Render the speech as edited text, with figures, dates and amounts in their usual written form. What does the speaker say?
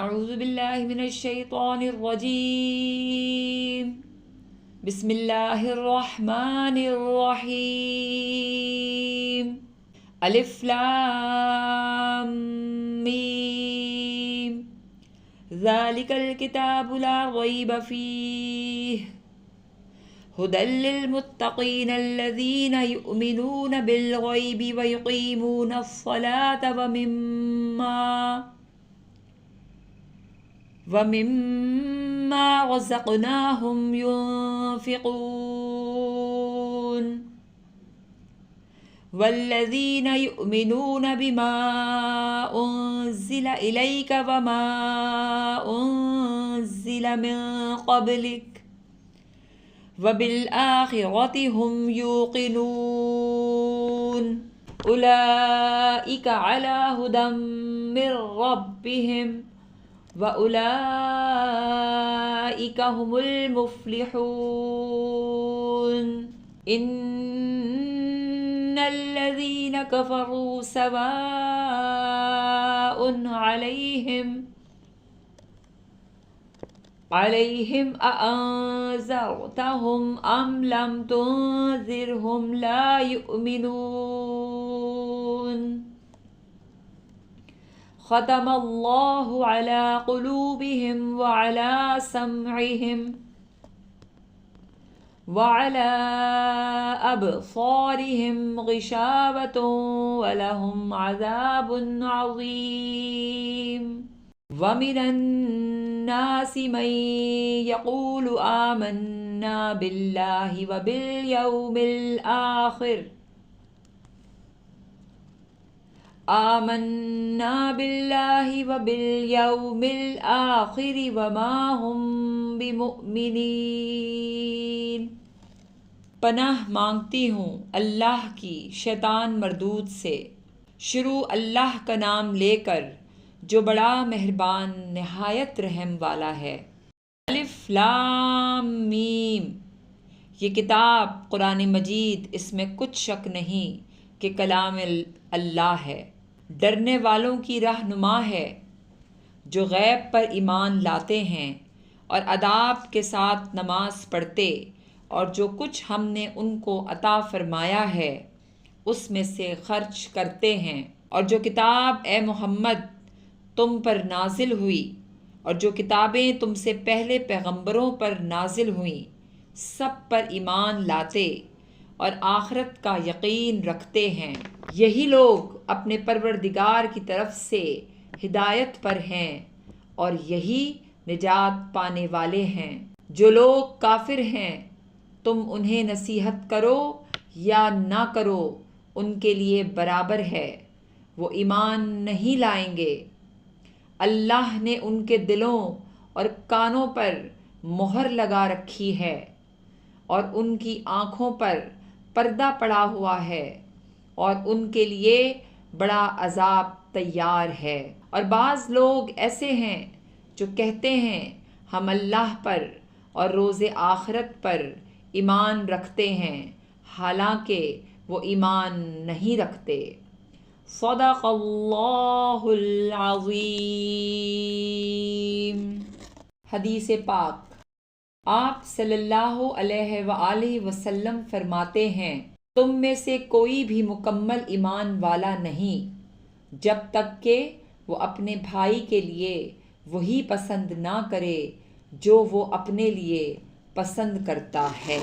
اعوذ باللہ من الشیطان الرجیم بسم اللہ الرحمن الرحیم الف لام میم ذالک الکتاب لا ریب فیہ هدى للمتقين الذين يؤمنون بالغيب ويقيمون الصلاة ومما رزقناهم ينفقون والذين يؤمنون بما أنزل إليك وما أنزل من قبلك وبالآخرة هم يوقنون أولئك على هدى من ربهم وأولئك هم المفلحون إن الذين كفروا سواء عليهم أأنذرتهم أم لم تنذرهم لا يؤمنون ختم الله على قلوبهم وعلى سمعهم وعلى أبصارهم غشاوة ولهم عذاب عظيم ومن الناس من يقول آمنا بالله وباليوم الآخر وما هم بمؤمنين۔ پناہ مانگتی ہوں اللہ کی شیطان مردود سے۔ شروع اللہ کا نام لے کر جو بڑا مہربان نہایت رحم والا ہے۔ الف لام میم، یہ کتاب قرآن مجید، اس میں کچھ شک نہیں کہ کلام اللہ ہے، ڈرنے والوں کی رہنما ہے، جو غیب پر ایمان لاتے ہیں اور اداب کے ساتھ نماز پڑھتے اور جو کچھ ہم نے ان کو عطا فرمایا ہے اس میں سے خرچ کرتے ہیں، اور جو کتاب اے محمد تم پر نازل ہوئی اور جو کتابیں تم سے پہلے پیغمبروں پر نازل ہوئیں سب پر ایمان لاتے اور آخرت کا یقین رکھتے ہیں، یہی لوگ اپنے پروردگار کی طرف سے ہدایت پر ہیں اور یہی نجات پانے والے ہیں۔ جو لوگ کافر ہیں تم انہیں نصیحت کرو یا نہ کرو ان کے لیے برابر ہے، وہ ایمان نہیں لائیں گے۔ اللہ نے ان کے دلوں اور کانوں پر مہر لگا رکھی ہے اور ان کی آنکھوں پر پردہ پڑا ہوا ہے اور ان کے لیے بڑا عذاب تیار ہے۔ اور بعض لوگ ایسے ہیں جو کہتے ہیں ہم اللہ پر اور روز آخرت پر ایمان رکھتے ہیں، حالانکہ وہ ایمان نہیں رکھتے۔ صدق اللہ العظیم۔ حدیث پاک، آپ صلی اللہ علیہ وآلہ وسلم فرماتے ہیں تم میں سے کوئی بھی مکمل ایمان والا نہیں جب تک کہ وہ اپنے بھائی کے لیے وہی پسند نہ کرے جو وہ اپنے لیے پسند کرتا ہے۔